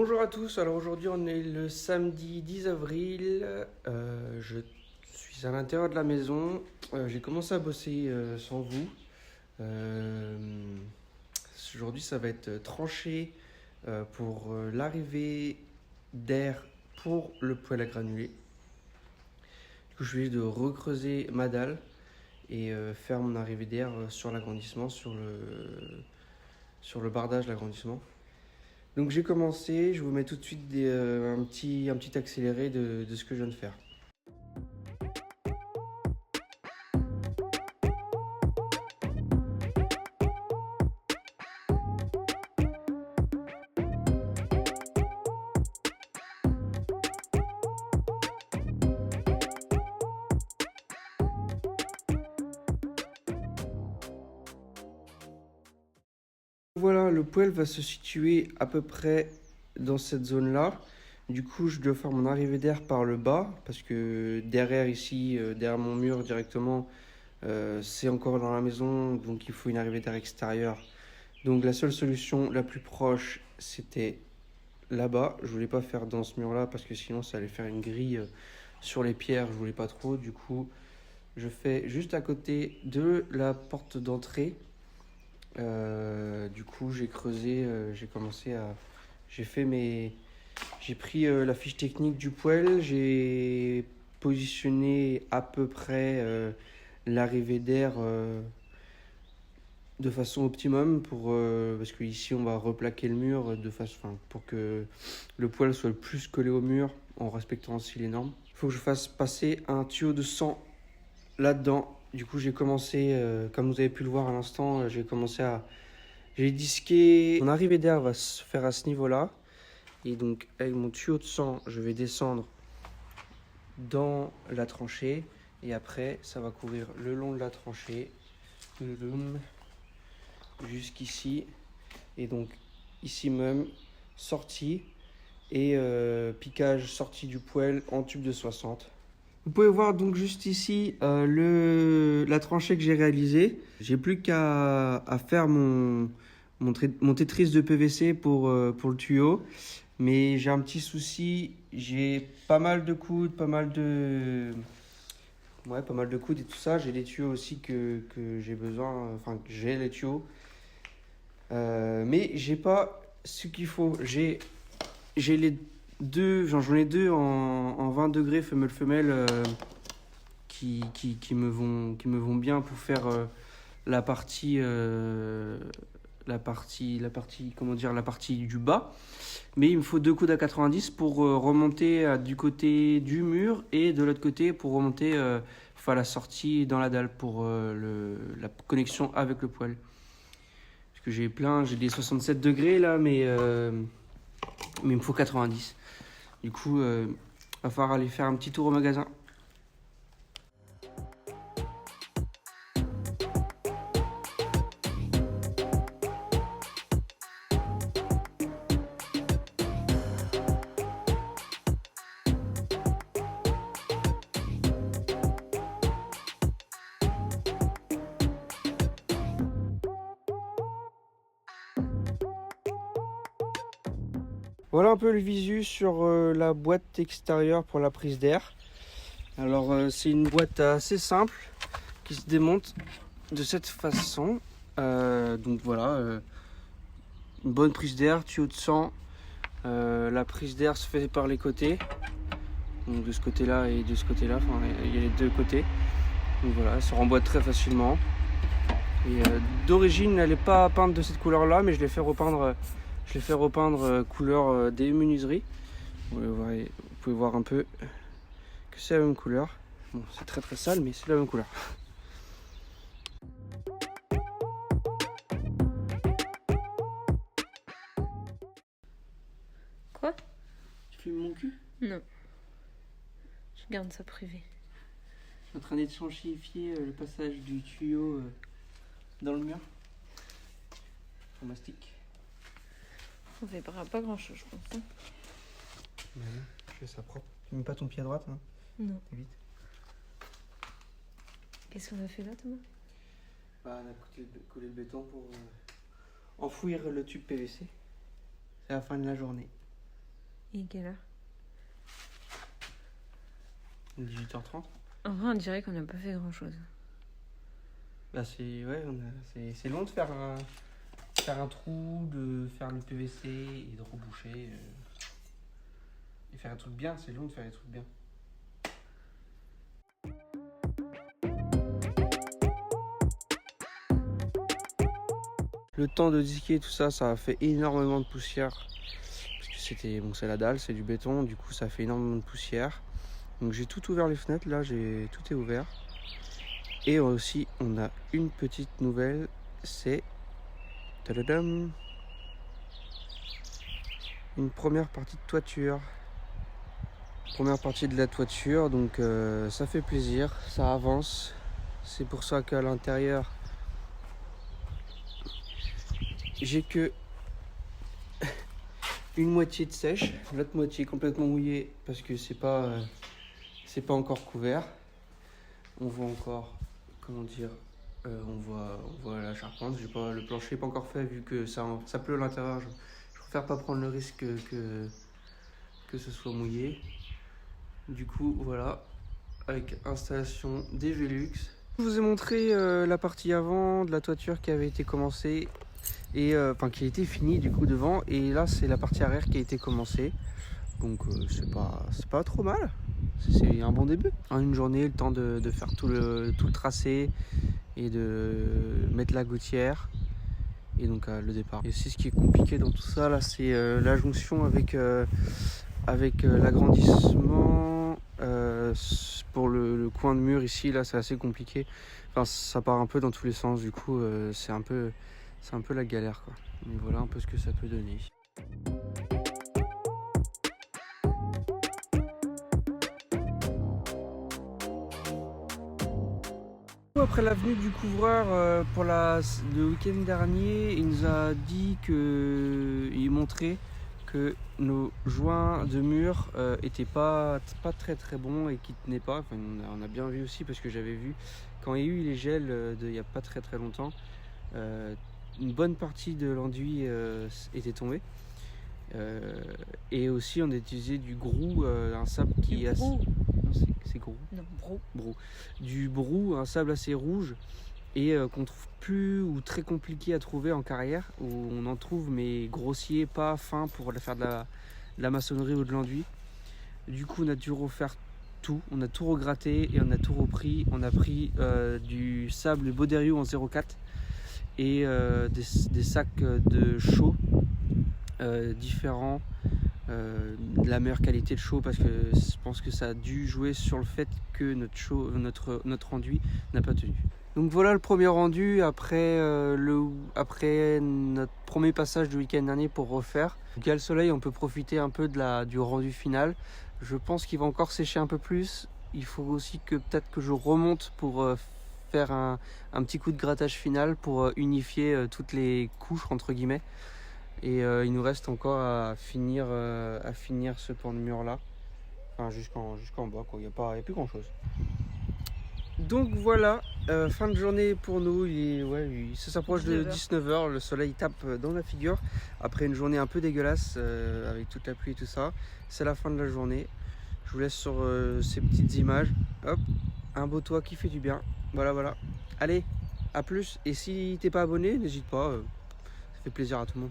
Bonjour à tous, alors aujourd'hui on est le samedi 10 avril, je suis à l'intérieur de la maison, j'ai commencé à bosser sans vous. Aujourd'hui ça va être tranché pour l'arrivée d'air pour le poêle à granulés. Du coup je vais de recreuser ma dalle et faire mon arrivée d'air sur l'agrandissement, sur le bardage de l'agrandissement. Donc j'ai commencé, je vous mets tout de suite un petit accéléré de ce que je viens de faire. Voilà, le poêle va se situer à peu près dans cette zone-là. Du coup, je dois faire mon arrivée d'air par le bas, parce que derrière ici, derrière mon mur directement, c'est encore dans la maison, donc il faut une arrivée d'air extérieure. Donc la seule solution la plus proche, c'était là-bas. Je voulais pas faire dans ce mur-là, parce que sinon ça allait faire une grille sur les pierres, je voulais pas trop. Du coup, je fais juste à côté de la porte d'entrée. Du coup, j'ai creusé, j'ai pris la fiche technique du poêle, j'ai positionné à peu près l'arrivée d'air de façon optimum parce que ici on va replaquer le mur pour que le poêle soit le plus collé au mur en respectant aussi les normes. Il faut que je fasse passer un tuyau de sang là-dedans. Du coup, j'ai commencé, comme vous avez pu le voir à l'instant, j'ai disqué. Mon arrivée d'air va se faire à ce niveau-là. Et donc, avec mon tuyau de sang, je vais descendre dans la tranchée. Et après, ça va courir le long de la tranchée. Jusqu'ici. Et donc, ici même, sortie. Et piquage sortie du poêle en tube de 60. Vous pouvez voir donc juste ici la tranchée que j'ai réalisée. J'ai plus qu'à faire mon Tetris de PVC pour le tuyau. Mais j'ai un petit souci, j'ai pas mal de coudes, pas mal de coudes et tout ça. J'ai des tuyaux aussi que j'ai besoin, enfin que j'ai les tuyaux. Mais j'ai pas ce qu'il faut. J'ai les deux, j'en ai deux en 20 degrés femelle-femelle qui me vont bien pour faire la partie la partie du bas. Mais il me faut deux coudes à 90 pour remonter du côté du mur et de l'autre côté pour remonter la sortie dans la dalle pour la connexion avec le poêle. Parce que j'ai des 67 degrés là, mais il me faut 90. Du coup, va falloir aller faire un petit tour au magasin. Voilà un peu le visu sur la boîte extérieure pour la prise d'air. Alors c'est une boîte assez simple qui se démonte de cette façon. Donc voilà, une bonne prise d'air, tuyau de sang. La prise d'air se fait par les côtés. Donc de ce côté-là et de ce côté-là, enfin il y a les deux côtés. Donc voilà, elle se remboîte très facilement. Et d'origine elle n'est pas peinte de cette couleur-là, mais je l'ai fait repeindre. Couleur des menuiseries. Vous pouvez voir un peu que c'est la même couleur. Bon, c'est très très sale, mais c'est la même couleur. Quoi? Tu filmes mon cul? Non. Je garde ça privé. Je suis en train d'échantillonner le passage du tuyau dans le mur. On mastique. On verra pas grand chose, je pense. Hein. Ouais, je fais ça propre. Tu mets pas ton pied à droite, hein? Non. Vite. Qu'est-ce qu'on a fait là, Thomas? Bah, on a collé le béton pour enfouir le tube PVC. C'est la fin de la journée. Et quelle heure? 18h30. En vrai, on dirait qu'on n'a pas fait grand chose. Bah c'est ouais, c'est long de faire un trou, de faire le PVC et de reboucher. Et faire un truc bien, c'est long de faire des trucs bien. Le temps de disquer tout ça, ça a fait énormément de poussière. Parce que c'était, bon, c'est la dalle, c'est du béton, du coup ça a fait énormément de poussière. Donc j'ai tout ouvert les fenêtres, là tout est ouvert. Et aussi on a une petite nouvelle, c'est tadadam, une première partie de toiture. Première partie de la toiture, donc ça fait plaisir, ça avance. C'est pour ça qu'à l'intérieur, j'ai que une moitié de sèche, l'autre moitié complètement mouillée parce que c'est pas encore couvert. On voit encore, comment dire, on voit la charpente. Le plancher n'est pas encore fait vu que ça pleut à l'intérieur. Je préfère pas prendre le risque que ce soit mouillé. Du coup, voilà, avec installation des Velux. Je vous ai montré la partie avant de la toiture qui avait été commencée et qui a été finie du coup devant, et là c'est la partie arrière qui a été commencée. Donc c'est pas trop mal. C'est un bon début. En une journée, le temps de faire tout le tracé et de mettre la gouttière et donc le départ. Et c'est ce qui est compliqué dans tout ça là, c'est la jonction avec l'agrandissement pour le coin de mur ici. Là c'est assez compliqué. Enfin ça part un peu dans tous les sens, du coup c'est un peu la galère quoi. Mais voilà un peu ce que ça peut donner. Après la venue du couvreur pour le week-end dernier, il nous a dit il montrait que nos joints de mur étaient pas très bons et qui tenaient pas. Enfin, on a bien vu aussi parce que j'avais vu quand il y a eu les gels il y a pas très longtemps, une bonne partie de l'enduit était tombée. Et aussi on a utilisé du grou, un sable qui est assez... C'est grou. Non, brou. Du brou, un sable assez rouge et qu'on trouve plus ou très compliqué à trouver en carrière, où on en trouve mais grossier, pas fin pour faire de la maçonnerie ou de l'enduit. Du coup on a dû refaire tout, on a tout regratté et on a tout repris. On a pris du sable Boderio en 0,4 et des sacs de chaux différents, de la meilleure qualité de chaux, parce que je pense que ça a dû jouer sur le fait que notre enduit n'a pas tenu. Donc voilà le premier rendu après notre premier passage du week-end dernier pour refaire. Donc il y a le soleil, on peut profiter un peu du rendu final. Je pense qu'il va encore sécher un peu plus. Il faut aussi que peut-être que je remonte pour faire un petit coup de grattage final pour unifier toutes les couches entre guillemets. Et il nous reste encore à finir ce pan de mur là, enfin jusqu'en bas quoi. Il n'y a plus grand chose. Donc voilà, fin de journée pour nous. Ça s'approche de 19h, le soleil tape dans la figure après une journée un peu dégueulasse avec toute la pluie et tout ça. C'est la fin de la journée. Je vous laisse sur ces petites images. Hop, un beau toit qui fait du bien. Voilà. Allez, à plus. Et si t'es pas abonné, n'hésite pas, ça fait plaisir à tout le monde.